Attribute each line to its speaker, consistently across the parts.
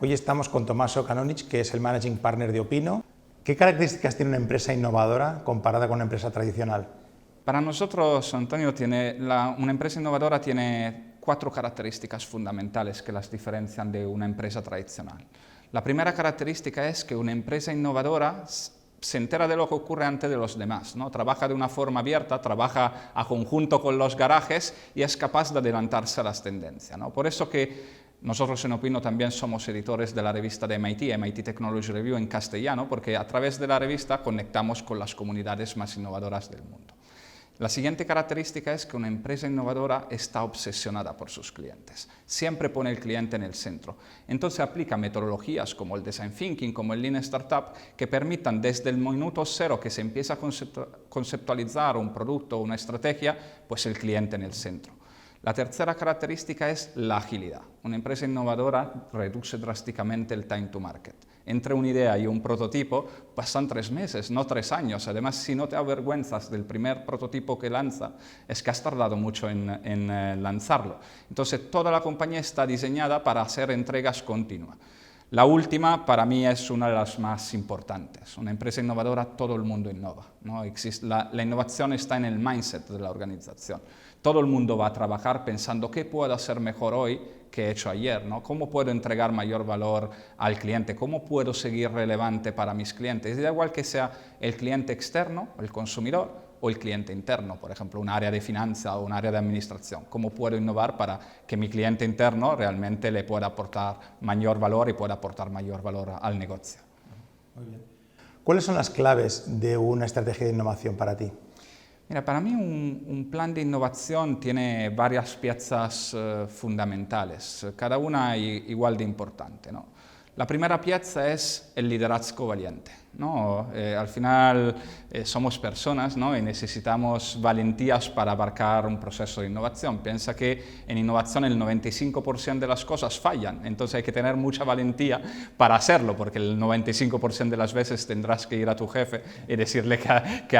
Speaker 1: Hoy estamos con Tommaso Canonic, que es el Managing Partner de Opino. ¿Qué características tiene una empresa innovadora comparada con una empresa tradicional?
Speaker 2: Para nosotros, Antonio, una empresa innovadora tiene 4 características fundamentales que las diferencian de una empresa tradicional. La primera característica es que una empresa innovadora se entera de lo que ocurre antes de los demás, ¿no? Trabaja de una forma abierta, trabaja a conjunto con los garajes y es capaz de adelantarse a las tendencias, ¿no? Por eso que nosotros en Opino también somos editores de la revista de MIT Technology Review en castellano, porque a través de la revista conectamos con las comunidades más innovadoras del mundo. La siguiente característica es que una empresa innovadora está obsesionada por sus clientes. Siempre pone el cliente en el centro. Entonces aplica metodologías como el Design Thinking, como el Lean Startup, que permitan desde el minuto cero que se empieza a conceptualizar un producto o una estrategia, pues el cliente en el centro. La tercera característica es la agilidad. Una empresa innovadora reduce drásticamente el time to market. Entre una idea y un prototipo pasan 3 meses, no 3 años. Además, si no te avergüenzas del primer prototipo que lanza, es que has tardado mucho en lanzarlo. Entonces, toda la compañía está diseñada para hacer entregas continuas. La última, para mí, es una de las más importantes. Una empresa innovadora, todo el mundo innova, ¿no? La innovación está en el mindset de la organización. Todo el mundo va a trabajar pensando qué puedo hacer mejor hoy que he hecho ayer, ¿no? ¿Cómo puedo entregar mayor valor al cliente? ¿Cómo puedo seguir relevante para mis clientes? Y da igual que sea el cliente externo, el consumidor, o el cliente interno, por ejemplo, un área de finanzas o un área de administración. ¿Cómo puedo innovar para que mi cliente interno realmente le pueda aportar mayor valor y pueda aportar mayor valor al negocio?
Speaker 1: Muy bien. ¿Cuáles son las claves de una estrategia de innovación para ti?
Speaker 2: Mira, para mí un plan de innovación tiene varias piezas fundamentales, cada una igual de importante, ¿no? La primera pieza es el liderazgo valiente, ¿no? Al final somos personas, ¿no? Y necesitamos valentías para abarcar un proceso de innovación. Piensa que en innovación el 95% de las cosas fallan, entonces hay que tener mucha valentía para hacerlo, porque el 95% de las veces tendrás que ir a tu jefe y decirle que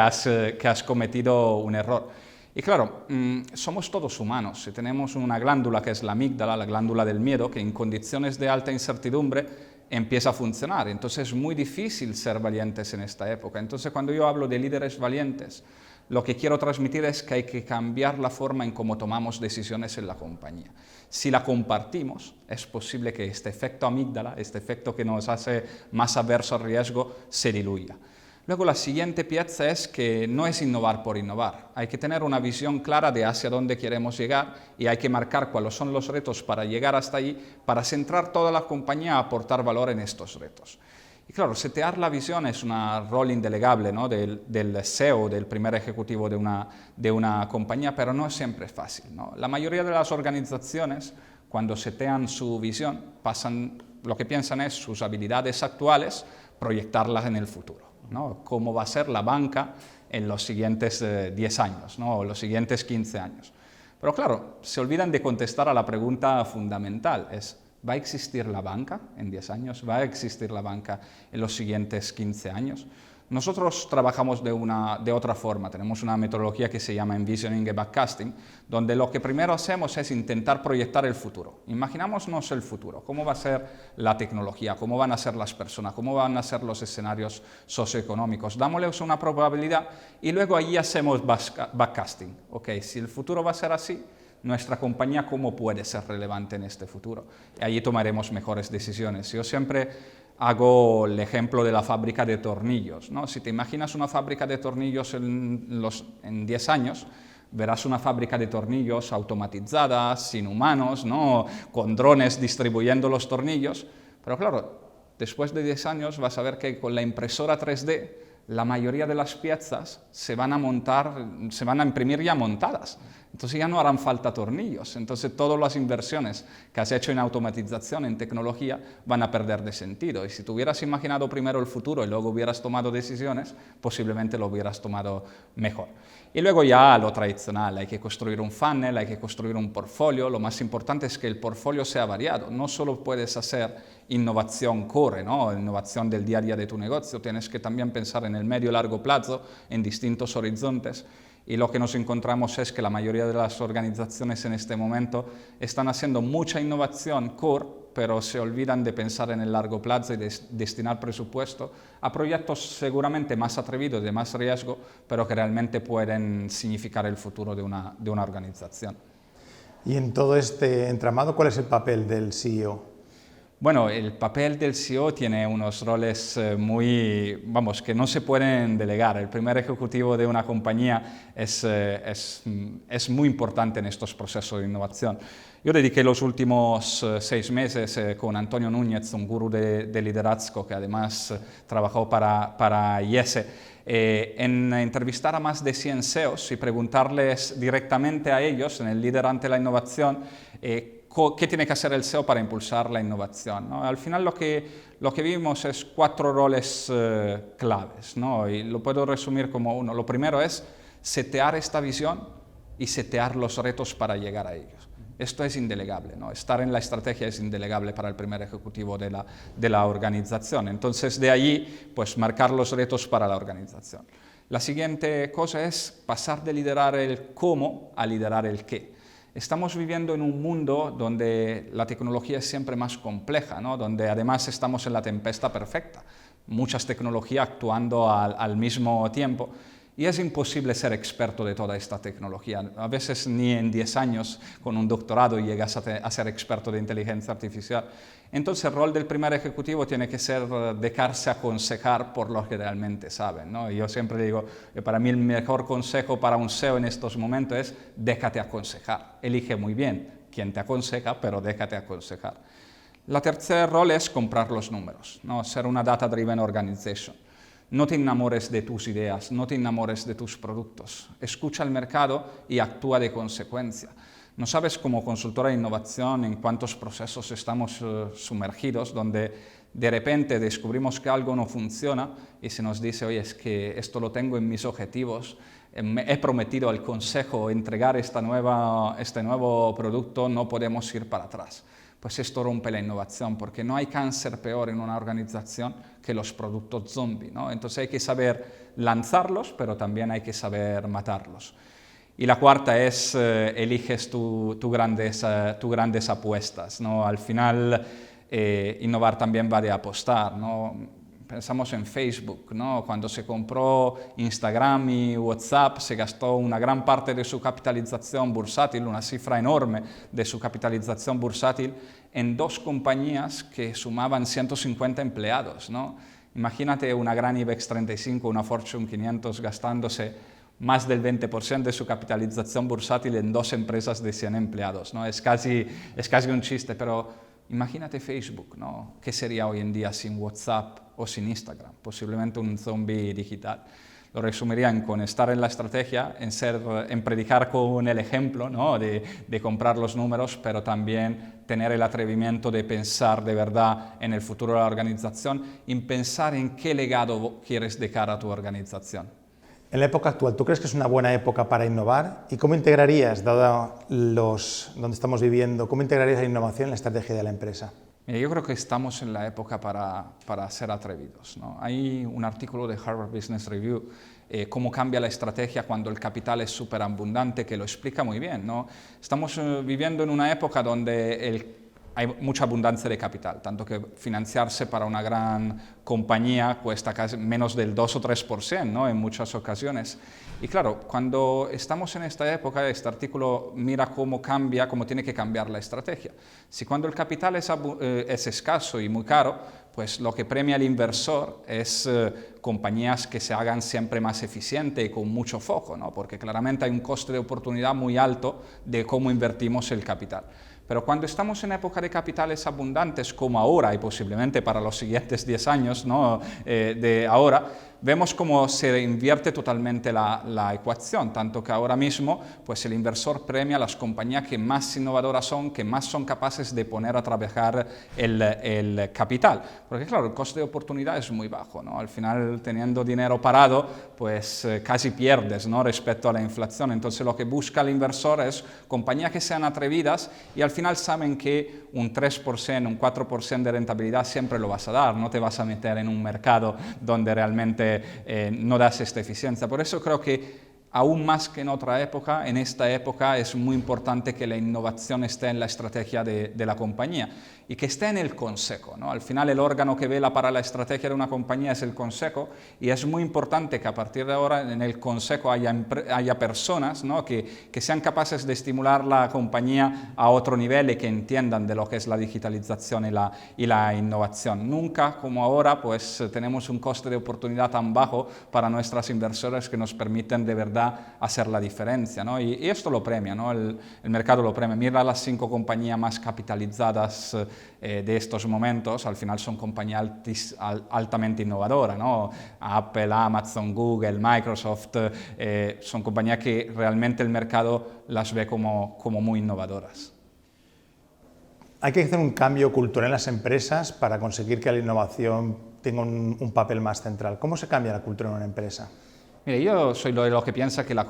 Speaker 2: has cometido un error. Y claro, somos todos humanos y tenemos una glándula que es la amígdala, la glándula del miedo, que en condiciones de alta incertidumbre empieza a funcionar. Entonces es muy difícil ser valientes en esta época. Entonces cuando yo hablo de líderes valientes, lo que quiero transmitir es que hay que cambiar la forma en cómo tomamos decisiones en la compañía. Si la compartimos, es posible que este efecto amígdala, este efecto que nos hace más averso al riesgo, se diluya. Luego la siguiente pieza es que no es innovar por innovar. Hay que tener una visión clara de hacia dónde queremos llegar y hay que marcar cuáles son los retos para llegar hasta allí, para centrar toda la compañía a aportar valor en estos retos. Y claro, setear la visión es un rol indelegable, ¿no? del CEO, del primer ejecutivo de una compañía, pero no es siempre fácil, ¿no? La mayoría de las organizaciones, cuando setean su visión, lo que piensan es sus habilidades actuales, proyectarlas en el futuro, ¿no? Cómo va a ser la banca en los siguientes 10 años, ¿no? O los siguientes 15 años. Pero claro, se olvidan de contestar a la pregunta fundamental, ¿va a existir la banca en 10 años? ¿Va a existir la banca en los siguientes 15 años? Nosotros trabajamos de otra forma, tenemos una metodología que se llama Envisioning y Backcasting, donde lo que primero hacemos es intentar proyectar el futuro. Imaginámonos el futuro, cómo va a ser la tecnología, cómo van a ser las personas, cómo van a ser los escenarios socioeconómicos. Dámosles una probabilidad y luego allí hacemos backcasting. Ok, si el futuro va a ser así, nuestra compañía cómo puede ser relevante en este futuro. Y allí tomaremos mejores decisiones. Yo siempre hago el ejemplo de la fábrica de tornillos, ¿no? Si te imaginas una fábrica de tornillos en 10 años, verás una fábrica de tornillos automatizada, sin humanos, ¿no? Con drones distribuyendo los tornillos. Pero claro, después de 10 años vas a ver que con la impresora 3D la mayoría de las piezas se van a imprimir ya montadas. Entonces ya no harán falta tornillos. Entonces todas las inversiones que has hecho en automatización, en tecnología, van a perder de sentido. Y si te hubieras imaginado primero el futuro y luego hubieras tomado decisiones, posiblemente lo hubieras tomado mejor. Y luego ya lo tradicional, hay que construir un funnel, hay que construir un portfolio. Lo más importante es que el portfolio sea variado. No solo puedes hacer innovación core, ¿no? Innovación del día a día de tu negocio, tienes que también pensar en el medio y largo plazo, en distintos horizontes. Y lo que nos encontramos es que la mayoría de las organizaciones en este momento están haciendo mucha innovación core, pero se olvidan de pensar en el largo plazo y de destinar presupuesto a proyectos seguramente más atrevidos, de más riesgo, pero que realmente pueden significar el futuro de una organización.
Speaker 1: Y en todo este entramado, ¿cuál es el papel del CEO?
Speaker 2: Bueno, el papel del CEO tiene unos roles que no se pueden delegar. El primer ejecutivo de una compañía es muy importante en estos procesos de innovación. Yo dediqué los últimos 6 meses con Antonio Núñez, un gurú de liderazgo que además trabajó para IESE, en entrevistar a más de 100 CEOs y preguntarles directamente a ellos, en el líder ante la innovación, ¿qué tiene que hacer el CEO para impulsar la innovación? ¿no? Al final lo que vimos es 4 roles claves, ¿no? Y lo puedo resumir como uno. Lo primero es setear esta visión y setear los retos para llegar a ellos. Esto es indelegable, ¿no? Estar en la estrategia es indelegable para el primer ejecutivo de la organización. Entonces, de allí, pues marcar los retos para la organización. La siguiente cosa es pasar de liderar el cómo a liderar el qué. Estamos viviendo en un mundo donde la tecnología es siempre más compleja, ¿no? Donde además estamos en la tempestad perfecta, muchas tecnologías actuando al mismo tiempo. Y es imposible ser experto de toda esta tecnología. A veces ni en 10 años con un doctorado llegas a ser experto de inteligencia artificial. Entonces el rol del primer ejecutivo tiene que ser dejarse aconsejar por los que realmente saben, ¿no? Y yo siempre digo que para mí el mejor consejo para un CEO en estos momentos es déjate aconsejar. Elige muy bien quién te aconseja, pero déjate aconsejar. La tercer rol es comprar los números, ¿no? Ser una data-driven organization. No te enamores de tus ideas, no te enamores de tus productos. Escucha al mercado y actúa de consecuencia. No sabes como consultora de innovación en cuántos procesos estamos sumergidos, donde de repente descubrimos que algo no funciona y se nos dice, oye, es que esto lo tengo en mis objetivos, he prometido al consejo entregar este nuevo producto, no podemos ir para atrás. Pues esto rompe la innovación, porque no hay cáncer peor en una organización que los productos zombie, ¿no? Entonces hay que saber lanzarlos, pero también hay que saber matarlos. Y la cuarta es, eliges tus grandes apuestas, ¿no? Al final, innovar también va de apostar, ¿no? Pensamos en Facebook, ¿no? Cuando se compró Instagram y WhatsApp, se gastó una gran parte de su capitalización bursátil, una cifra enorme de su capitalización bursátil, en 2 compañías que sumaban 150 empleados, ¿no? Imagínate una gran IBEX 35, una Fortune 500 gastándose más del 20% de su capitalización bursátil en 2 empresas de 100 empleados, ¿no? Es casi un chiste, pero imagínate Facebook, ¿no? ¿Qué sería hoy en día sin WhatsApp o sin Instagram? Posiblemente un zombie digital. Lo resumirían con estar en la estrategia, en predicar con el ejemplo, ¿no? de comprar los números, pero también tener el atrevimiento de pensar de verdad en el futuro de la organización y pensar en qué legado quieres dejar a tu organización.
Speaker 1: En la época actual, ¿tú crees que es una buena época para innovar? ¿Y cómo integrarías, dado donde estamos viviendo, cómo integrarías la innovación en la estrategia de la empresa?
Speaker 2: Mira, yo creo que estamos en la época para ser atrevidos, ¿no? Hay un artículo de Harvard Business Review, cómo cambia la estrategia cuando el capital es súper abundante, que lo explica muy bien, ¿no? Estamos viviendo en una época donde hay mucha abundancia de capital, tanto que financiarse para una gran compañía cuesta casi menos del 2 o 3%, ¿no? En muchas ocasiones. Y claro, cuando estamos en esta época, este artículo mira cómo tiene que cambiar la estrategia. Si cuando el capital es escaso y muy caro, pues lo que premia al inversor es compañías que se hagan siempre más eficientes y con mucho foco, ¿no? Porque claramente hay un coste de oportunidad muy alto de cómo invertimos el capital. Pero cuando estamos en época de capitales abundantes, como ahora y posiblemente para los siguientes 10 años, ¿no? De ahora, vemos cómo se invierte totalmente la ecuación, tanto que ahora mismo pues el inversor premia a las compañías que más innovadoras son, que más son capaces de poner a trabajar el capital. Porque claro, el coste de oportunidad es muy bajo, ¿no? Al final, teniendo dinero parado, pues casi pierdes, ¿no? Respecto a la inflación. Entonces lo que busca el inversor es compañías que sean atrevidas y al final saben que un 3%, un 4% de rentabilidad siempre lo vas a dar, no te vas a meter en un mercado donde realmente no das esta eficiencia. Por eso creo que aún más que en otra época, en esta época es muy importante que la innovación esté en la estrategia de la compañía y que esté en el consejo, ¿no? Al final el órgano que vela para la estrategia de una compañía es el consejo y es muy importante que a partir de ahora en el consejo haya personas, ¿no? que sean capaces de estimular la compañía a otro nivel y que entiendan de lo que es la digitalización y la innovación. Nunca como ahora pues tenemos un coste de oportunidad tan bajo para nuestras inversores que nos permiten de verdad hacer la diferencia, ¿no? Y esto lo premia, ¿no? El mercado lo premia. Mira las 5 compañías más capitalizadas de estos momentos, al final son compañías altamente innovadoras, ¿no? Apple, Amazon, Google, Microsoft, son compañías que realmente el mercado las ve como muy innovadoras.
Speaker 1: Hay que hacer un cambio cultural en las empresas para conseguir que la innovación tenga un papel más central. ¿Cómo se cambia la cultura en una empresa?
Speaker 2: Mire, yo soy de los que piensa que la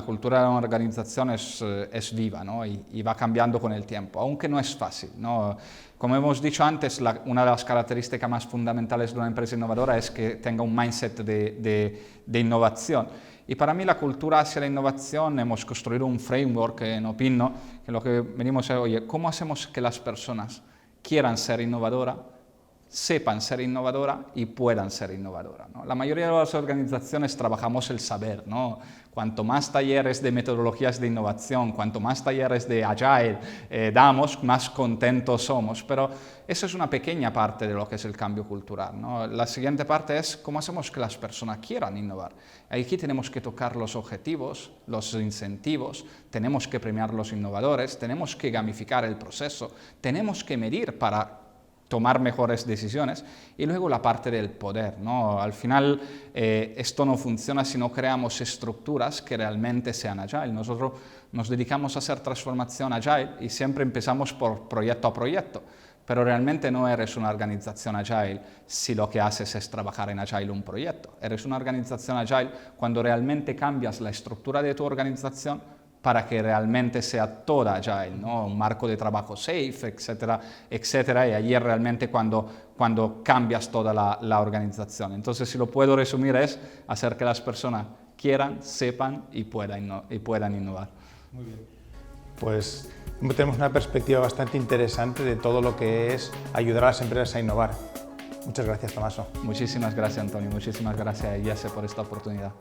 Speaker 2: cultura de una organización es viva, ¿no? y va cambiando con el tiempo, aunque no es fácil, ¿no? Como hemos dicho antes, una de las características más fundamentales de una empresa innovadora es que tenga un mindset de innovación. Y para mí la cultura hacia la innovación, hemos construido un framework en Opinno, que lo que venimos es, oye, ¿cómo hacemos que las personas quieran ser innovadoras, sepan ser innovadora y puedan ser innovadora, ¿no? La mayoría de las organizaciones trabajamos el saber, ¿no? Cuanto más talleres de metodologías de innovación, cuanto más talleres de Agile damos, más contentos somos, pero eso es una pequeña parte de lo que es el cambio cultural, ¿no? La siguiente parte es cómo hacemos que las personas quieran innovar. Aquí tenemos que tocar los objetivos, los incentivos, tenemos que premiar a los innovadores, tenemos que gamificar el proceso, tenemos que medir para tomar mejores decisiones y luego la parte del poder, ¿no? Al final esto no funciona si no creamos estructuras que realmente sean agile. Nosotros nos dedicamos a hacer transformación agile y siempre empezamos por proyecto a proyecto, pero realmente no eres una organización agile si lo que haces es trabajar en agile un proyecto. Eres una organización agile cuando realmente cambias la estructura de tu organización para que realmente sea toda agile, ¿no? Un marco de trabajo safe, etcétera, etcétera, y allí es realmente cuando cambias toda la organización. Entonces, si lo puedo resumir, es hacer que las personas quieran, sepan y puedan innovar.
Speaker 1: Muy bien. Pues tenemos una perspectiva bastante interesante de todo lo que es ayudar a las empresas a innovar. Muchas gracias, Tommaso.
Speaker 2: Muchísimas gracias, Antonio. Muchísimas gracias a IESE por esta oportunidad.